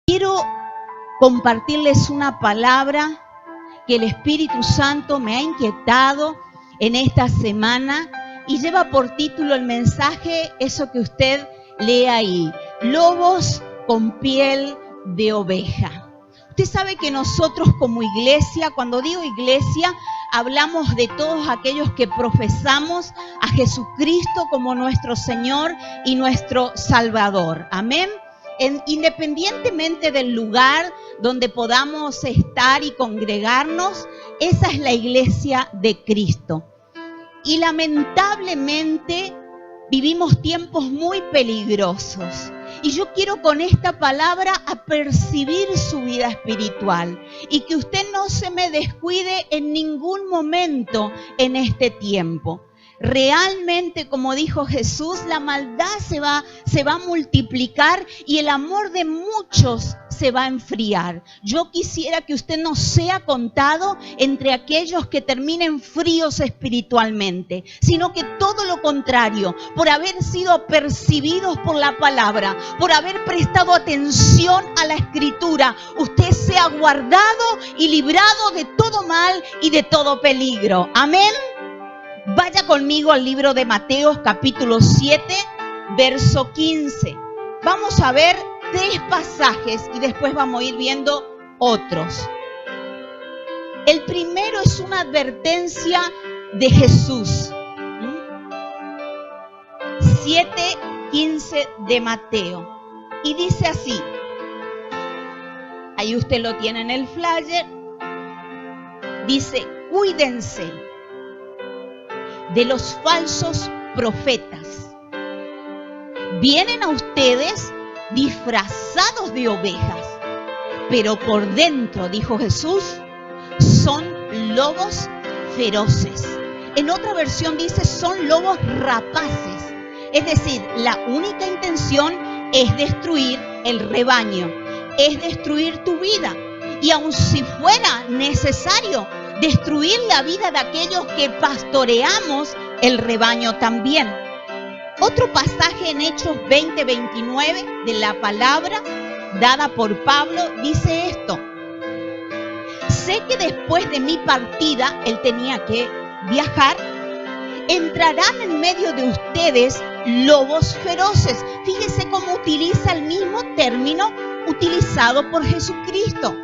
Quiero compartirles una palabra que el Espíritu Santo me ha inquietado en esta semana y lleva por título el mensaje, eso que usted lee ahí, lobos con piel de oveja. Usted sabe que nosotros como iglesia, cuando digo iglesia, hablamos de todos aquellos que profesamos a Jesucristo como nuestro Señor y nuestro Salvador. Amén. Independientemente del lugar donde podamos estar y congregarnos, esa es la iglesia de Cristo. Y lamentablemente vivimos tiempos muy peligrosos. Y yo quiero con esta palabra apercibir su vida espiritual y que usted no se me descuide en ningún momento en este tiempo. Realmente, como dijo Jesús, la maldad se va a multiplicar y el amor de muchos se va a enfriar. Yo quisiera que usted no sea contado entre aquellos que terminen fríos espiritualmente, sino que todo lo contrario, por haber sido percibidos por la palabra, por haber prestado atención a la Escritura, usted sea guardado y librado de todo mal y de todo peligro. Amén. Vaya conmigo al libro de Mateo, capítulo 7, verso 15. Vamos a ver 3 pasajes y después vamos a ir viendo otros. El primero es una advertencia de Jesús. 7:15 de Mateo. Y dice así. Ahí usted lo tiene en el flyer. Dice, cuídense de los falsos profetas. Vienen a ustedes disfrazados de ovejas, pero por dentro, dijo Jesús, son lobos feroces. En otra versión dice, son lobos rapaces. Es decir, la única intención es destruir el rebaño, es destruir tu vida. Y aun si fuera necesario, destruir la vida de aquellos que pastoreamos el rebaño también. Otro pasaje en Hechos 20:29 de la palabra dada por Pablo dice esto. Sé que después de mi partida, él tenía que viajar, entrarán en medio de ustedes lobos feroces. Fíjese cómo utiliza el mismo término utilizado por Jesucristo.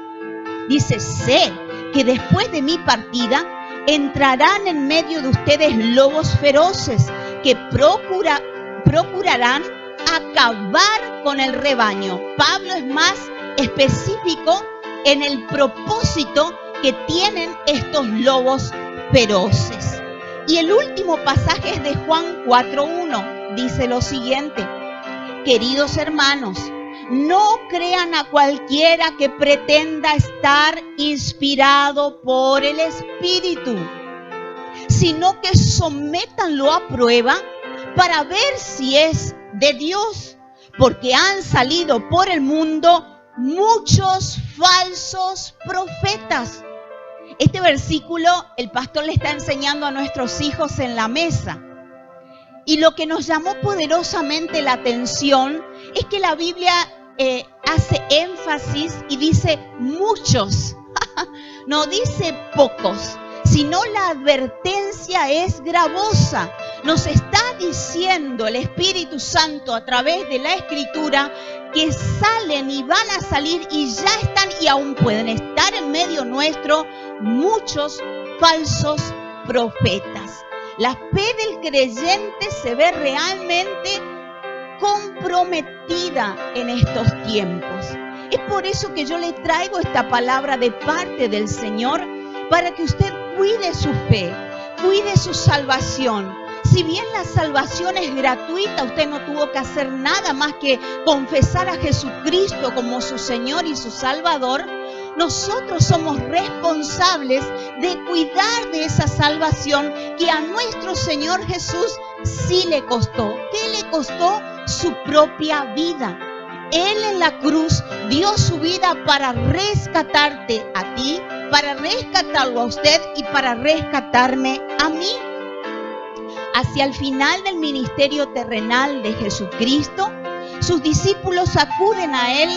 Dice, sé que después de mi partida entrarán en medio de ustedes lobos feroces que procurarán acabar con el rebaño. Pablo es más específico en el propósito que tienen estos lobos feroces. Y el último pasaje es de Juan 4:1. Dice lo siguiente: queridos hermanos, no crean a cualquiera que pretenda estar inspirado por el Espíritu, sino que sométanlo a prueba para ver si es de Dios, porque han salido por el mundo muchos falsos profetas. Este versículo el pastor le está enseñando a nuestros hijos en la mesa. Y lo que nos llamó poderosamente la atención es que la Biblia hace énfasis y dice muchos, no dice pocos, sino la advertencia es gravosa. Nos está diciendo el Espíritu Santo a través de la Escritura que salen y van a salir y ya están y aún pueden estar en medio nuestro muchos falsos profetas. La fe del creyente se ve realmente comprometida en estos tiempos. Es por eso que yo le traigo esta palabra de parte del Señor para que usted cuide su fe, cuide su salvación. Si bien la salvación es gratuita, usted no tuvo que hacer nada más que confesar a Jesucristo como su Señor y su Salvador. Nosotros somos responsables de cuidar de esa salvación que a nuestro Señor Jesús sí le costó. ¿Qué le costó? Su propia vida. Él en la cruz dio su vida para rescatarte a ti, para rescatarlo a usted y para rescatarme a mí. Hacia el final del ministerio terrenal de Jesucristo, sus discípulos acuden a Él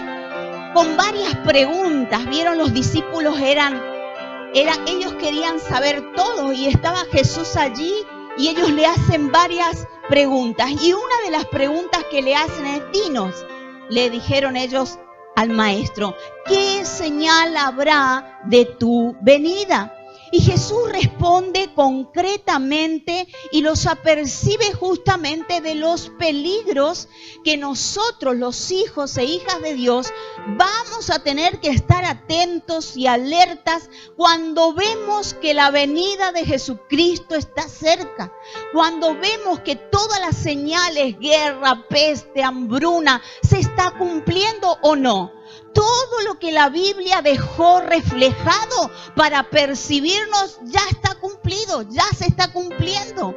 con varias preguntas. Vieron, los discípulos ellos querían saber todo y estaba Jesús allí y ellos le hacen varias preguntas. Y una de las preguntas que le hacen es: dinos, le dijeron ellos al maestro, ¿qué señal habrá de tu venida? Y Jesús responde concretamente y los apercibe justamente de los peligros que nosotros, los hijos e hijas de Dios, vamos a tener que estar atentos y alertas cuando vemos que la venida de Jesucristo está cerca. Cuando vemos que todas las señales, guerra, peste, hambruna, se está cumpliendo o no. Todo lo que la Biblia dejó reflejado para percibirnos ya está cumplido, ya se está cumpliendo.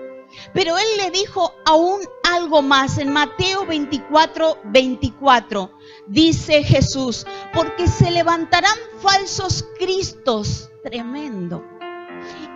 Pero Él le dijo aún algo más. En Mateo 24:24 dice Jesús: porque se levantarán falsos cristos, tremendo,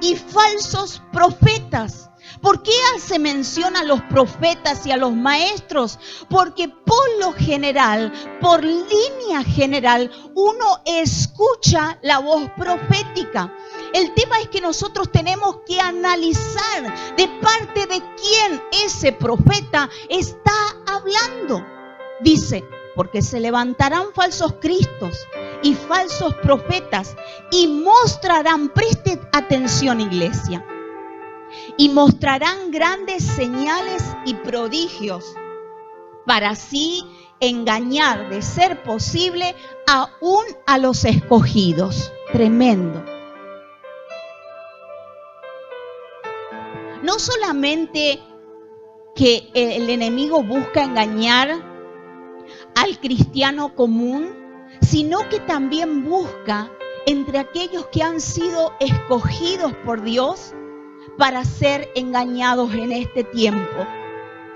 y falsos profetas. ¿Por qué hace mención a los profetas y a los maestros? Porque por lo general, por línea general, uno escucha la voz profética. El tema es que nosotros tenemos que analizar de parte de quién ese profeta está hablando. Dice: porque se levantarán falsos cristos y falsos profetas y mostrarán, preste atención, iglesia, y mostrarán grandes señales y prodigios para así engañar, de ser posible, aún a los escogidos. Tremendo. No solamente que el enemigo busca engañar al cristiano común, sino que también busca entre aquellos que han sido escogidos por Dios para ser engañados en este tiempo.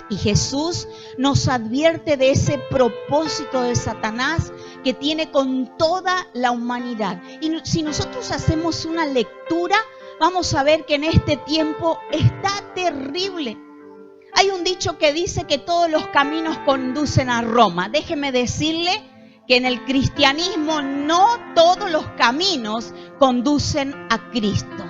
Y Jesús nos advierte de ese propósito de Satanás que tiene con toda la humanidad. Y si nosotros hacemos una lectura, vamos a ver que en este tiempo está terrible. Hay un dicho que dice que todos los caminos conducen a Roma. Déjeme decirle que en el cristianismo no todos los caminos conducen a Cristo.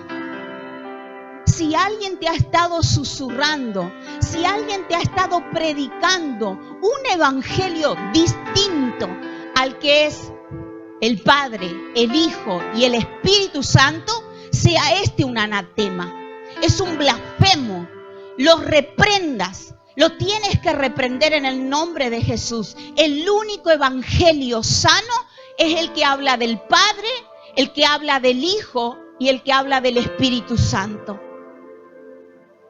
Si alguien te ha estado susurrando, si alguien te ha estado predicando un evangelio distinto al que es el Padre, el Hijo y el Espíritu Santo, sea este un anatema, es un blasfemo, lo reprendas, lo tienes que reprender en el nombre de Jesús. El único evangelio sano es el que habla del Padre, el que habla del Hijo y el que habla del Espíritu Santo.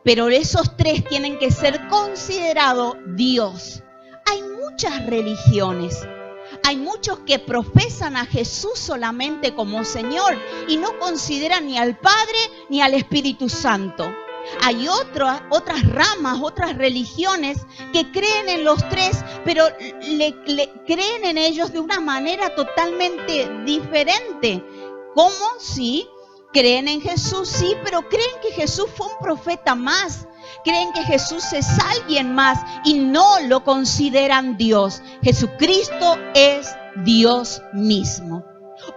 Pero esos tres tienen que ser considerados Dios. Hay muchas religiones. Hay muchos que profesan a Jesús solamente como Señor y no consideran ni al Padre ni al Espíritu Santo. Hay otras ramas, otras religiones que creen en los tres, pero creen en ellos de una manera totalmente diferente. ¿Cómo? Sí. Creen en Jesús, sí, pero creen que Jesús fue un profeta más. Creen que Jesús es alguien más y no lo consideran Dios. Jesucristo es Dios mismo.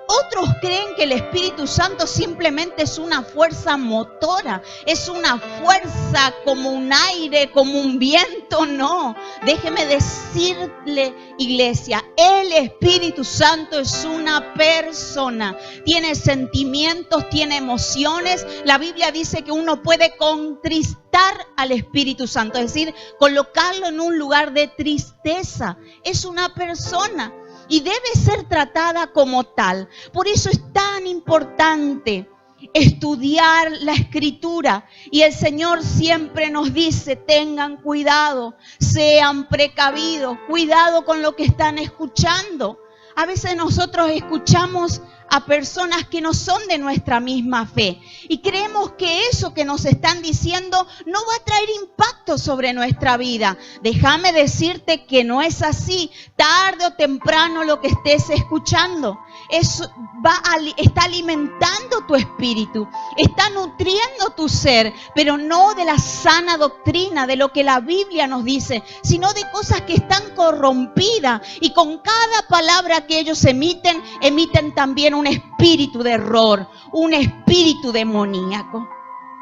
Otros creen que el Espíritu Santo simplemente es una fuerza motora, es una fuerza como un aire, como un viento. No, déjeme decirle, iglesia, el Espíritu Santo es una persona, tiene sentimientos, tiene emociones. La Biblia dice que uno puede contristar al Espíritu Santo, es decir, colocarlo en un lugar de tristeza. Es una persona y debe ser tratada como tal. Por eso es tan importante estudiar la Escritura. Y el Señor siempre nos dice: tengan cuidado, sean precavidos, cuidado con lo que están escuchando. A veces nosotros escuchamos a personas que no son de nuestra misma fe y creemos que eso que nos están diciendo no va a traer impacto sobre nuestra vida. Déjame decirte que no es así. Tarde o temprano lo que estés escuchando está alimentando tu espíritu, está nutriendo tu ser, pero no de la sana doctrina, de lo que la Biblia nos dice, sino de cosas que están corrompidas, y con cada palabra que ellos emiten también un espíritu de error, un espíritu demoníaco.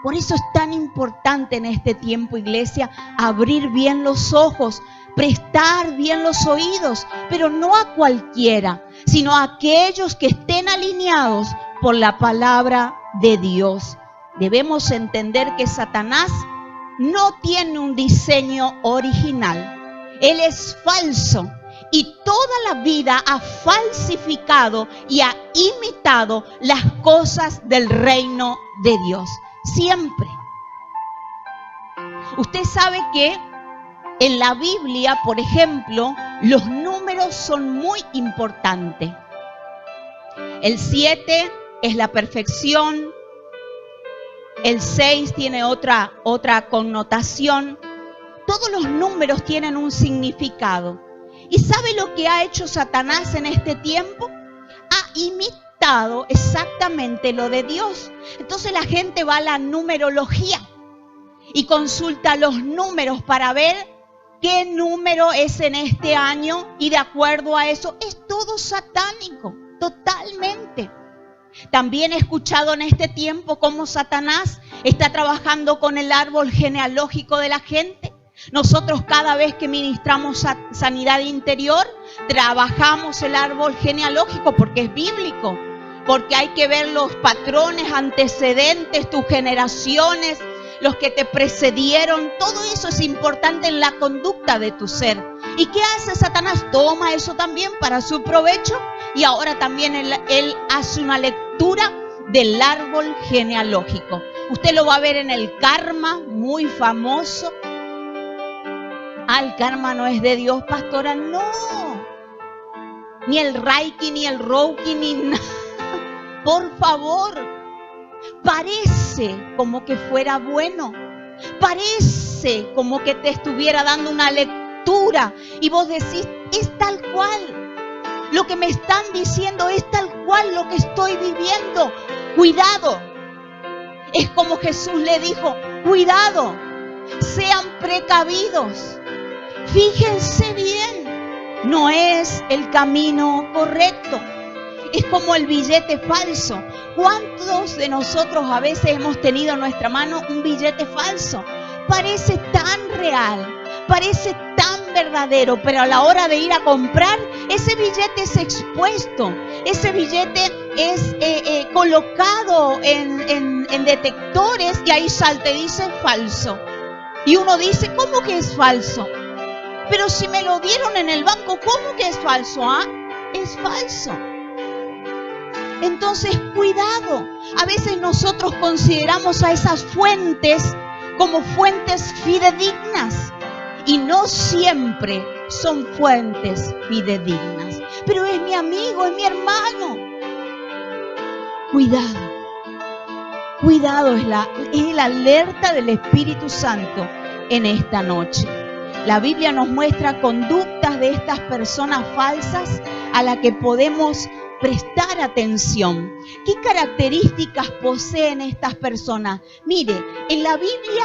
Por eso es tan importante en este tiempo, iglesia, abrir bien los ojos, prestar bien los oídos, pero no a cualquiera, sino a aquellos que estén alineados por la palabra de Dios. Debemos entender que Satanás no tiene un diseño original. Él es falso y toda la vida ha falsificado y ha imitado las cosas del reino de Dios. Siempre. Usted sabe que en la Biblia, por ejemplo, los números son muy importantes. El 7 es la perfección. El 6 tiene otra connotación. Todos los números tienen un significado. ¿Y sabe lo que ha hecho Satanás en este tiempo? Ha imitado exactamente lo de Dios. Entonces la gente va a la numerología y consulta los números para ver qué número es en este año, y de acuerdo a eso es todo satánico, totalmente. También he escuchado en este tiempo cómo Satanás está trabajando con el árbol genealógico de la gente. Nosotros cada vez que ministramos sanidad interior, trabajamos el árbol genealógico porque es bíblico, porque hay que ver los patrones, antecedentes, tus generaciones, los que te precedieron. Todo eso es importante en la conducta de tu ser. ¿Y qué hace Satanás? Toma eso también para su provecho, y ahora también él hace una lectura del árbol genealógico. Usted lo va a ver en el karma, muy famoso. El karma no es de Dios, pastora, no. Ni el Reiki, ni el Roki, ni nada. Por favor, parece como que fuera bueno. Parece como que te estuviera dando una lectura y vos decís, es tal cual. Lo que me están diciendo es tal cual lo que estoy viviendo. Cuidado. Es como Jesús le dijo, cuidado, sean precavidos. Fíjense bien, no es el camino correcto. Es como el billete falso. ¿Cuántos de nosotros a veces hemos tenido en nuestra mano un billete falso? Parece tan real, parece tan verdadero, pero a la hora de ir a comprar, ese billete es expuesto, ese billete es colocado en detectores, y ahí salta y dice falso. Y uno dice, ¿cómo que es falso? Pero si me lo dieron en el banco, ¿cómo que es falso? Es falso. Entonces, cuidado. A veces nosotros consideramos a esas fuentes como fuentes fidedignas, y no siempre son fuentes fidedignas. Pero es mi amigo, es mi hermano. Cuidado. Cuidado, es la alerta del Espíritu Santo en esta noche. La Biblia nos muestra conductas de estas personas falsas a las que podemos prestar atención. ¿Qué características poseen estas personas? Mire, en la Biblia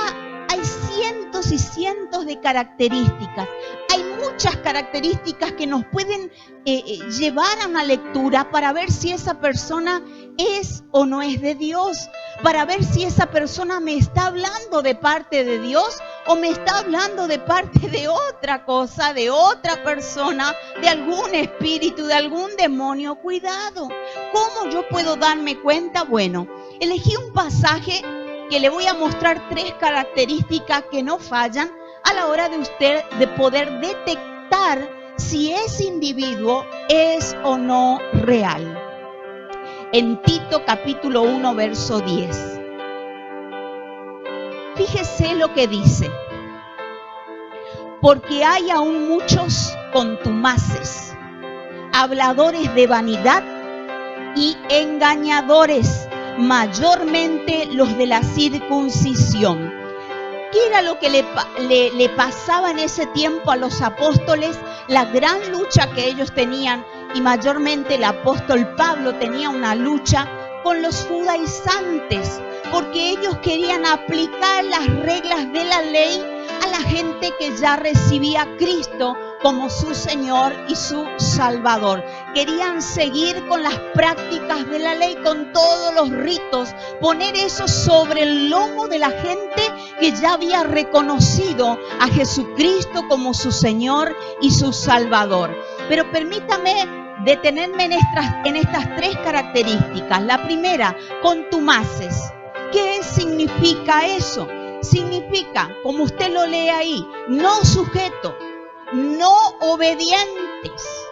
hay cientos y cientos de características. Hay muchas características que nos pueden llevar a una lectura para ver si esa persona es o no es de Dios, para ver si esa persona me está hablando de parte de Dios o me está hablando de parte de otra cosa, de otra persona, de algún espíritu, de algún demonio. Cuidado. ¿Cómo yo puedo darme cuenta? Bueno, elegí un pasaje que le voy a mostrar 3 características que no fallan a la hora de usted de poder detectar si ese individuo es o no real. En Tito capítulo 1, verso 10. Fíjese lo que dice. Porque hay aún muchos contumaces, habladores de vanidad y engañadores, mayormente los de la circuncisión. ¿Qué era lo que le pasaba en ese tiempo a los apóstoles? La gran lucha que ellos tenían y mayormente el apóstol Pablo tenía una lucha con los judaizantes, porque ellos querían aplicar las reglas de la ley a la gente que ya recibía a Cristo como su Señor y su Salvador. Querían seguir con las prácticas de la ley, con todos los ritos, poner eso sobre el lomo de la gente que ya había reconocido a Jesucristo como su Señor y su Salvador. Pero permítame detenerme en estas tres características. La primera, contumaces. ¿Qué significa eso? Significa, como usted lo lee ahí, no sujeto, no obedientes.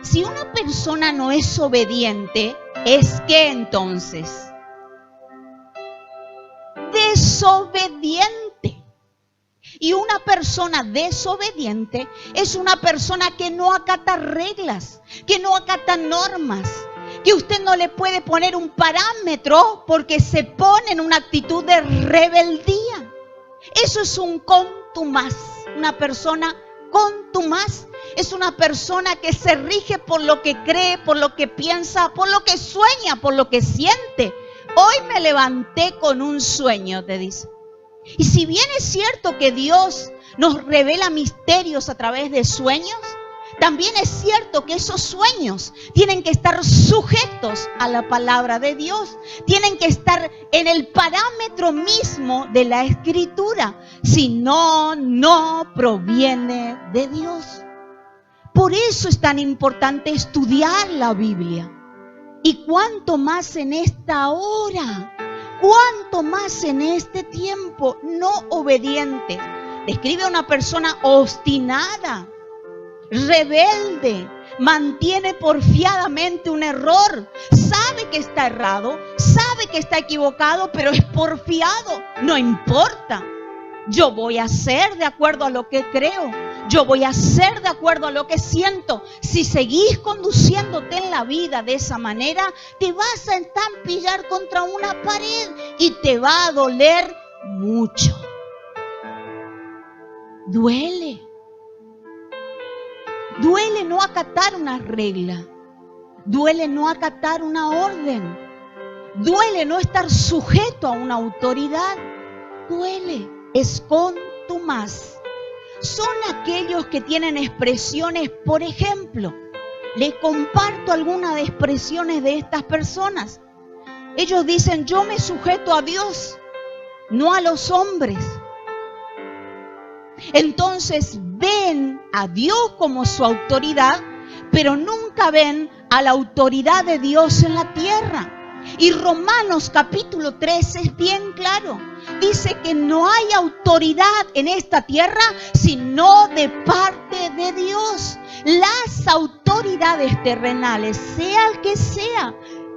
Si una persona no es obediente, ¿es qué entonces? Desobediente. Y una persona desobediente es una persona que no acata reglas, que no acata normas, que usted no le puede poner un parámetro porque se pone en una actitud de rebeldía. Eso es un contumaz. Una persona contumaz es una persona que se rige por lo que cree, por lo que piensa, por lo que sueña, por lo que siente. Hoy me levanté con un sueño, te dice. Y si bien es cierto que Dios nos revela misterios a través de sueños, también es cierto que esos sueños tienen que estar sujetos a la palabra de Dios. Tienen que estar en el parámetro mismo de la Escritura. Si no, no proviene de Dios. Por eso es tan importante estudiar la Biblia. Y cuánto más en esta hora, cuánto más en este tiempo, no obediente. Describe a una persona obstinada, rebelde, mantiene porfiadamente un error, sabe que está errado, sabe que está equivocado, pero es porfiado. No importa, yo voy a hacer de acuerdo a lo que creo, yo voy a hacer de acuerdo a lo que siento. Si seguís conduciéndote en la vida de esa manera, te vas a estampillar contra una pared y te va a doler mucho. Duele. Duele no acatar una regla, duele no acatar una orden, duele no estar sujeto a una autoridad, duele, es contumaz. Son aquellos que tienen expresiones, por ejemplo, les comparto algunas de expresiones de estas personas. Ellos dicen, yo me sujeto a Dios, no a los hombres. Entonces ven a Dios como su autoridad, pero nunca ven a la autoridad de Dios en la tierra. Y Romanos capítulo 13 es bien claro. Dice que no hay autoridad en esta tierra sino de parte de Dios. Las autoridades terrenales, sea el que sea,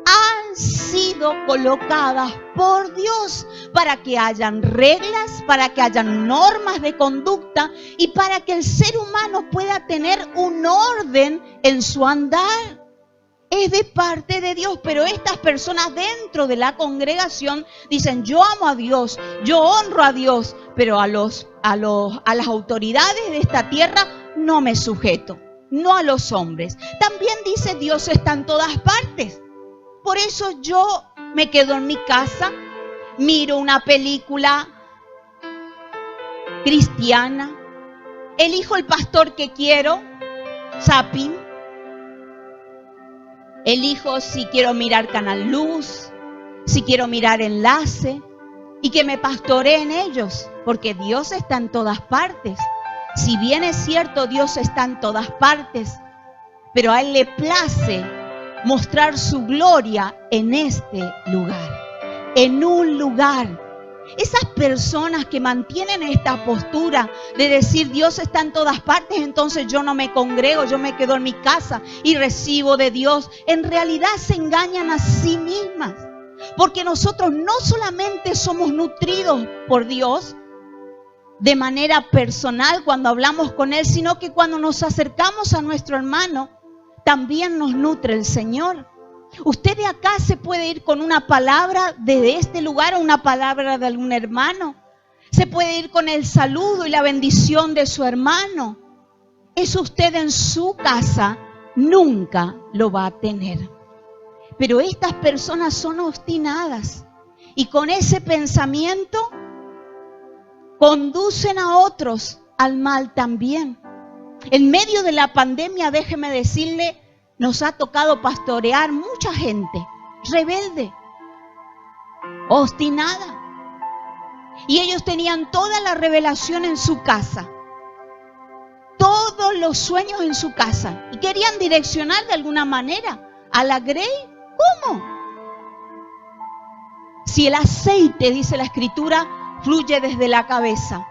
han sido colocadas por Dios para que hayan reglas, para que hayan normas de conducta y para que el ser humano pueda tener un orden en su andar. Es de parte de Dios, pero estas personas dentro de la congregación dicen, yo amo a Dios, yo honro a Dios, pero a las autoridades de esta tierra no me sujeto, no a los hombres. También dice, Dios está en todas partes. Por eso yo me quedo en mi casa, miro una película cristiana, elijo el pastor que quiero, zapping, elijo si quiero mirar Canal Luz, si quiero mirar Enlace y que me pastoreen ellos, porque Dios está en todas partes. Si bien es cierto, Dios está en todas partes, pero a Él le place mostrar su gloria en este lugar, en un lugar. Esas personas que mantienen esta postura de decir Dios está en todas partes, entonces yo no me congrego, yo me quedo en mi casa y recibo de Dios, en realidad se engañan a sí mismas. Porque nosotros no solamente somos nutridos por Dios de manera personal cuando hablamos con Él, sino que cuando nos acercamos a nuestro hermano, también nos nutre el Señor. Usted de acá se puede ir con una palabra de este lugar o una palabra de algún hermano. Se puede ir con el saludo y la bendición de su hermano. Eso usted en su casa nunca lo va a tener. Pero estas personas son obstinadas y con ese pensamiento conducen a otros al mal también. En medio de la pandemia, déjeme decirle, nos ha tocado pastorear mucha gente rebelde, obstinada. Y ellos tenían toda la revelación en su casa, todos los sueños en su casa. Y querían direccionar de alguna manera a la Grey. ¿Cómo? Si el aceite, dice la Escritura, fluye desde la cabeza,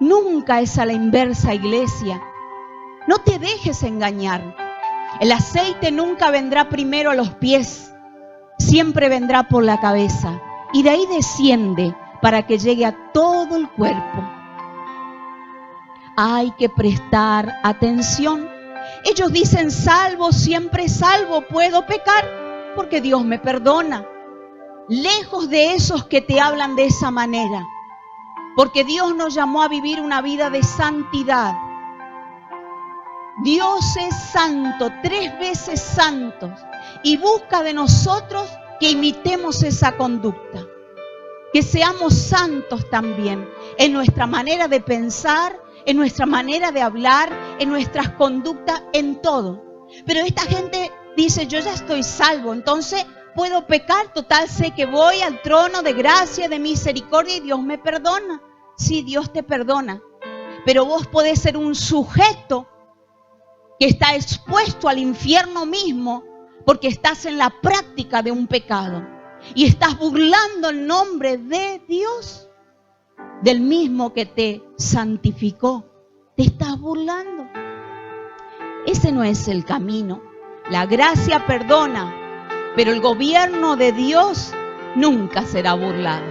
nunca es a la inversa, iglesia. No te dejes engañar. El aceite nunca vendrá primero a los pies, siempre vendrá por la cabeza. Y de ahí desciende para que llegue a todo el cuerpo. Hay que prestar atención. Ellos dicen, salvo, siempre salvo, puedo pecar porque Dios me perdona. Lejos de esos que te hablan de esa manera, porque Dios nos llamó a vivir una vida de santidad. Dios es santo, 3 veces santo, y busca de nosotros que imitemos esa conducta, que seamos santos también en nuestra manera de pensar, en nuestra manera de hablar, en nuestras conductas, en todo. Pero esta gente dice, yo ya estoy salvo, entonces puedo pecar, total sé que voy al trono de gracia, de misericordia y Dios me perdona. Sí, Dios te perdona, pero vos podés ser un sujeto que está expuesto al infierno mismo porque estás en la práctica de un pecado y estás burlando el nombre de Dios, del mismo que te santificó. Te estás burlando. Ese no es el camino. La gracia perdona, pero el gobierno de Dios nunca será burlado.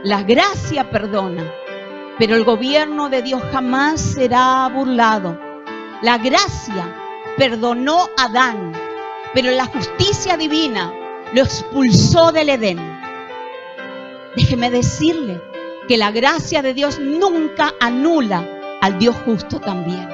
La gracia perdona, pero el gobierno de Dios jamás será burlado. La gracia perdonó a Adán, pero la justicia divina lo expulsó del Edén. Déjeme decirle que la gracia de Dios nunca anula al Dios justo también,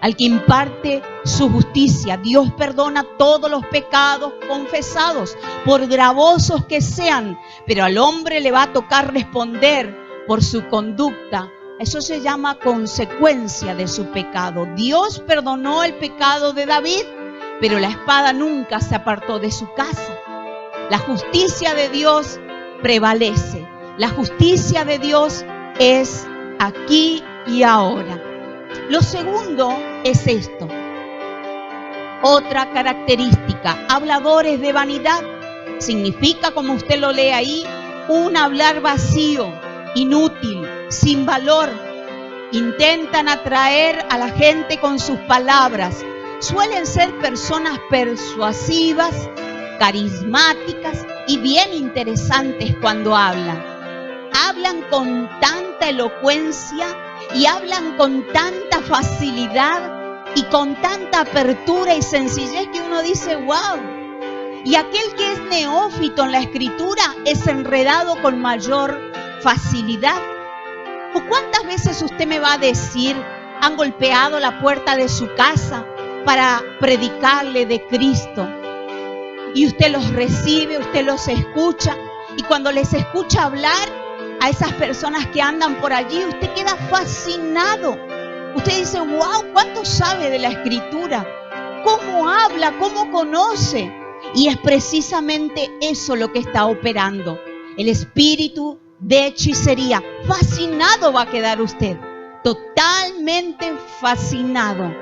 al que imparte su justicia. Dios perdona todos los pecados confesados, por gravosos que sean, pero al hombre le va a tocar responder por su conducta. Eso se llama consecuencia de su pecado. Dios perdonó el pecado de David, pero la espada nunca se apartó de su casa. La justicia de Dios prevalece. La justicia de Dios es aquí y ahora. Lo segundo es esto. Otra característica, habladores de vanidad. Significa, como usted lo lee ahí, un hablar vacío, inútil, sin valor. Intentan atraer a la gente con sus palabras. Suelen ser personas persuasivas, carismáticas y bien interesantes cuando hablan. Hablan con tanta elocuencia y hablan con tanta facilidad y con tanta apertura y sencillez que uno dice, wow. Y aquel que es neófito en la escritura es enredado con mayor facilidad. ¿O cuántas veces usted me va a decir, han golpeado la puerta de su casa para predicarle de Cristo? Y usted los recibe, usted los escucha, y cuando les escucha hablar a esas personas que andan por allí, usted queda fascinado. Usted dice, wow, ¿cuánto sabe de la escritura? ¿Cómo habla? ¿Cómo conoce? Y es precisamente eso lo que está operando. El espíritu de hechicería. Fascinado va a quedar usted. Totalmente fascinado.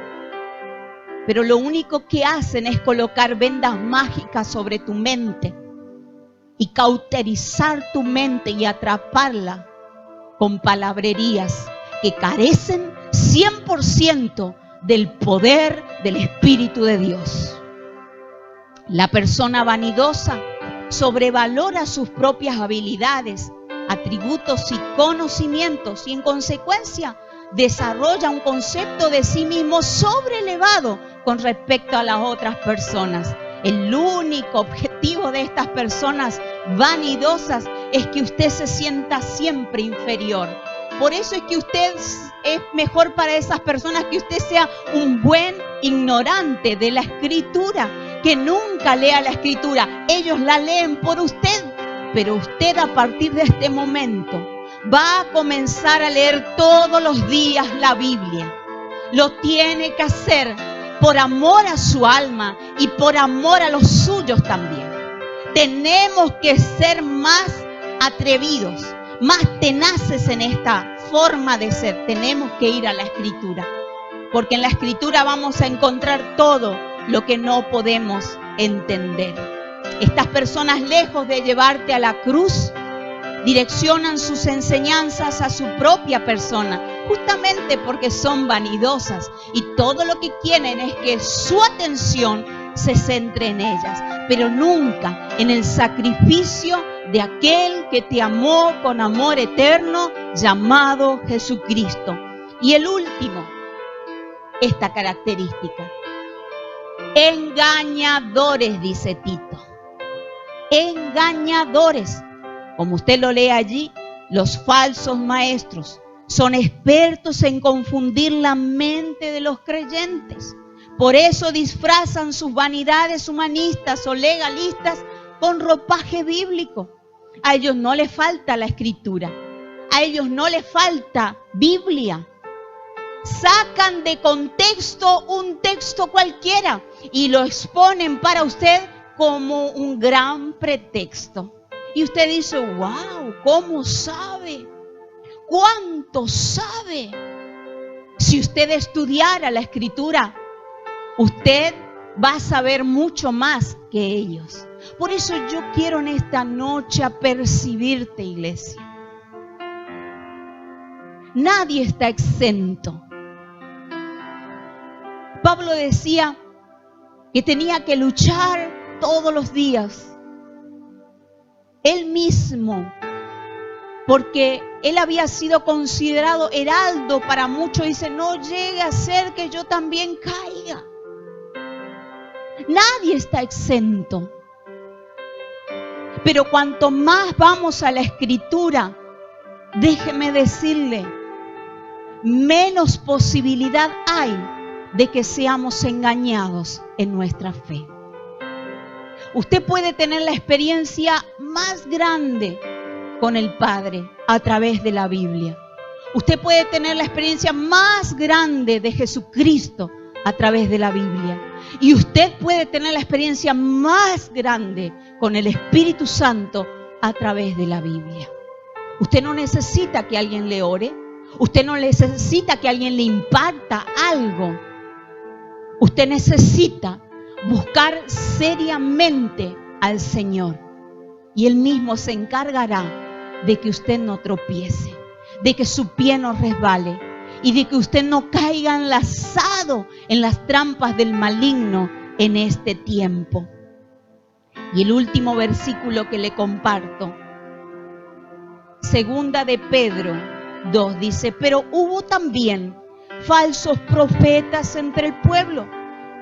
Pero lo único que hacen es colocar vendas mágicas sobre tu mente y cauterizar tu mente y atraparla con palabrerías que carecen 100% del poder del Espíritu de Dios. La persona vanidosa sobrevalora sus propias habilidades, atributos y conocimientos y en consecuencia desarrolla un concepto de sí mismo sobrelevado con respecto a las otras personas. El único objetivo de estas personas vanidosas es que usted se sienta siempre inferior, Por eso es que usted es mejor para esas personas que usted sea un buen ignorante de la Escritura, que nunca lea la Escritura. Ellos la leen por usted, pero usted a partir de este momento va a comenzar a leer todos los días la Biblia. Lo tiene que hacer por amor a su alma y por amor a los suyos también. Tenemos que ser más atrevidos, más tenaces en esta forma de ser. Tenemos que ir a la Escritura, porque en la Escritura vamos a encontrar todo lo que no podemos entender. Estas personas, lejos de llevarte a la cruz, direccionan sus enseñanzas a su propia persona, justamente porque son vanidosas y todo lo que quieren es que su atención se centre en ellas, pero nunca en el sacrificio de aquel que te amó con amor eterno, llamado Jesucristo. Y el último, esta característica: engañadores, dice Tito. Engañadores. Como usted lo lee allí, los falsos maestros son expertos en confundir la mente de los creyentes. Por eso disfrazan sus vanidades humanistas o legalistas con ropaje bíblico. A ellos no les falta la Escritura. A ellos no les falta Biblia. Sacan de contexto un texto cualquiera y lo exponen para usted como un gran pretexto. Y usted dice, wow, ¿cómo sabe? ¿Cuánto sabe? Si usted estudiara la Escritura, usted va a saber mucho más que ellos. Por eso yo quiero en esta noche apercibirte, iglesia. Nadie está exento. Pablo decía que tenía que luchar todos los días. Él mismo, porque él había sido considerado heraldo para muchos, dice, no llegue a ser que yo también caiga. Nadie está exento. Pero cuanto más vamos a la Escritura, déjeme decirle, menos posibilidad hay de que seamos engañados en nuestra fe. Usted puede tener la experiencia más grande con el Padre a través de la Biblia. Usted puede tener la experiencia más grande de Jesucristo a través de la Biblia. Y usted puede tener la experiencia más grande con el Espíritu Santo a través de la Biblia. Usted no necesita que alguien le ore. Usted no necesita que alguien le imparta algo. Usted necesita buscar seriamente al Señor. Y Él mismo se encargará de que usted no tropiece, de que su pie no resbale y de que usted no caiga enlazado en las trampas del maligno en este tiempo. Y el último versículo que le comparto, segunda de Pedro 2, dice, pero hubo también falsos profetas entre el pueblo,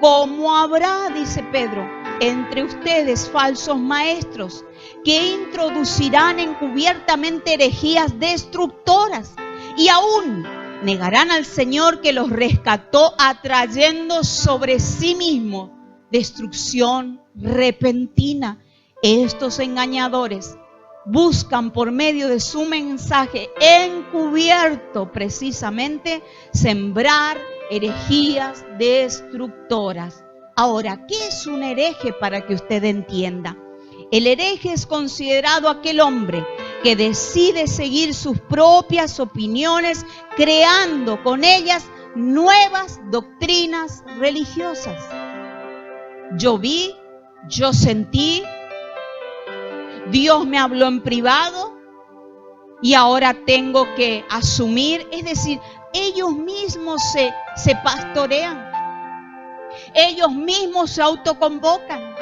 como habrá, dice Pedro, entre ustedes falsos maestros que introducirán encubiertamente herejías destructoras y aún negarán al Señor que los rescató, atrayendo sobre sí mismo destrucción repentina. Estos engañadores buscan por medio de su mensaje encubierto precisamente sembrar herejías destructoras. Ahora, ¿qué es un hereje para que usted entienda? El hereje es considerado aquel hombre que decide seguir sus propias opiniones, creando con ellas nuevas doctrinas religiosas. Yo vi, yo sentí, Dios me habló en privado y ahora tengo que asumir. Es decir, ellos mismos se pastorean. Ellos mismos se autoconvocan.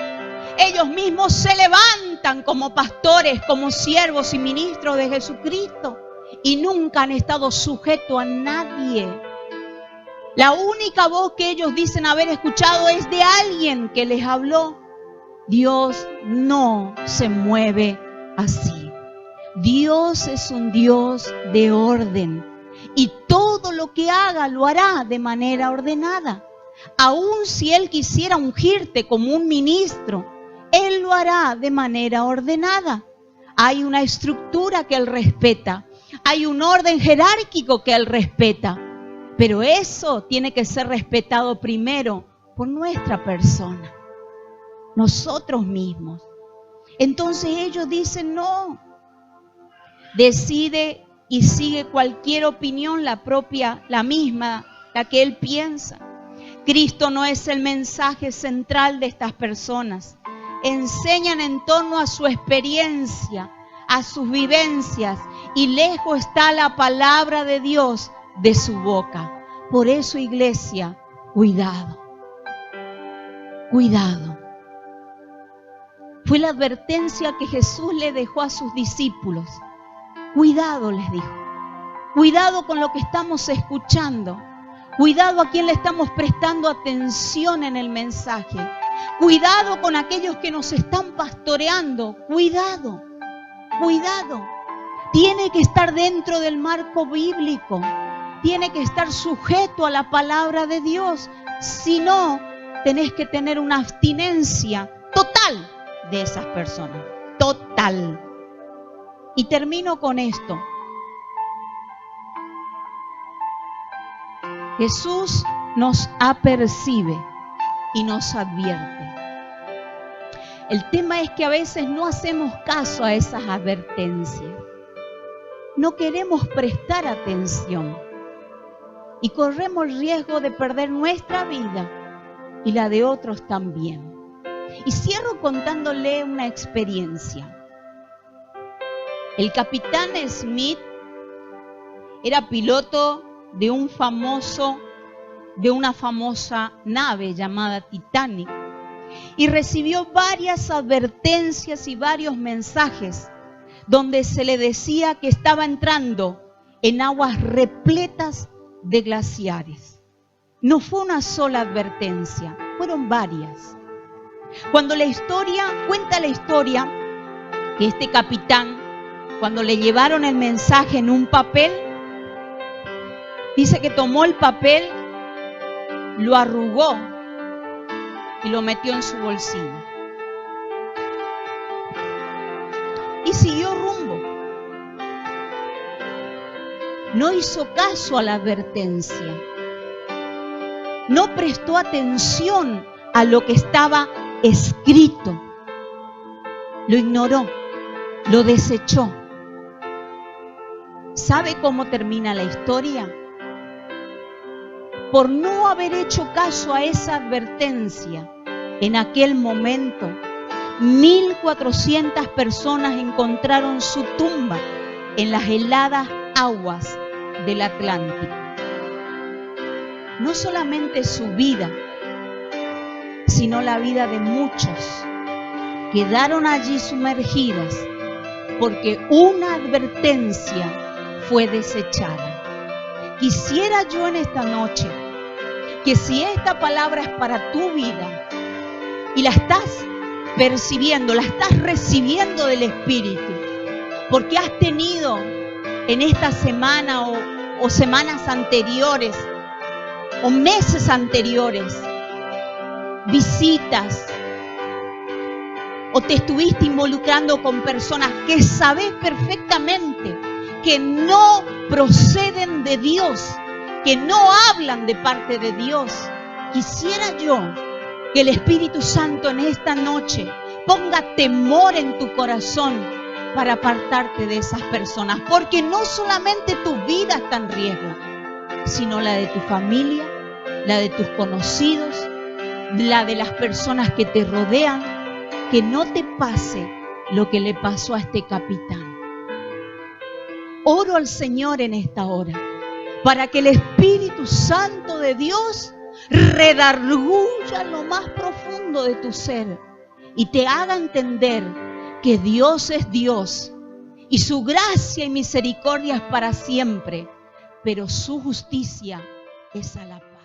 Ellos mismos se levantan como pastores, como siervos y ministros de Jesucristo. Y nunca han estado sujetos a nadie. La única voz que ellos dicen haber escuchado es de alguien que les habló. Dios no se mueve así. Dios es un Dios de orden y todo lo que haga lo hará de manera ordenada. Aun si Él quisiera ungirte como un ministro, Él lo hará de manera ordenada. Hay una estructura que Él respeta, hay un orden jerárquico que Él respeta, pero eso tiene que ser respetado primero por nuestra persona, nosotros mismos. Entonces ellos dicen no, decide y sigue cualquier opinión, la propia, la misma, la que él piensa. Cristo no es el mensaje central de estas personas. Enseñan en torno a su experiencia, a sus vivencias, y lejos está la palabra de Dios de su boca. Por eso, iglesia, cuidado, cuidado. Fue la advertencia que Jesús le dejó a sus discípulos. Cuidado, les dijo. Cuidado con lo que estamos escuchando. Cuidado a quién le estamos prestando atención en el mensaje. Cuidado con aquellos que nos están pastoreando. Cuidado, cuidado. Tiene que estar dentro del marco bíblico. Tiene que estar sujeto a la palabra de Dios. Si no, tenés que tener una abstinencia total de esas personas. Total. Y termino con esto. Jesús nos apercibe y nos advierte. El tema es que a veces no hacemos caso a esas advertencias. No queremos prestar atención y corremos el riesgo de perder nuestra vida y la de otros también. Y cierro contándole una experiencia. El capitán Smith era piloto de una famosa nave llamada Titanic y recibió varias advertencias y varios mensajes donde se le decía que estaba entrando en aguas repletas de glaciares. No fue una sola advertencia, fueron varias. Cuenta la historia que este capitán, cuando le llevaron el mensaje en un papel, dice que tomó el papel, lo arrugó y lo metió en su bolsillo. Y siguió rumbo. No hizo caso a la advertencia. No prestó atención a lo que estaba escrito. Lo ignoró, lo desechó. ¿Sabe cómo termina la historia? Por no haber hecho caso a esa advertencia, en aquel momento, 1.400 personas encontraron su tumba en las heladas aguas del Atlántico. No solamente su vida, sino la vida de muchos quedaron allí sumergidas porque una advertencia fue desechada. Quisiera yo en esta noche que si esta palabra es para tu vida y la estás percibiendo, la estás recibiendo del Espíritu, porque has tenido en esta semana o semanas anteriores o meses anteriores visitas o te estuviste involucrando con personas que sabes perfectamente que no proceden de Dios, que no hablan de parte de Dios. Quisiera yo que el Espíritu Santo en esta noche ponga temor en tu corazón para apartarte de esas personas, porque no solamente tu vida está en riesgo, sino la de tu familia, la de tus conocidos, la de las personas que te rodean. Que no te pase lo que le pasó a este capitán. Oro al Señor en esta hora para que el Espíritu Santo de Dios redarguya lo más profundo de tu ser y te haga entender que Dios es Dios y su gracia y misericordia es para siempre, pero su justicia es a la paz.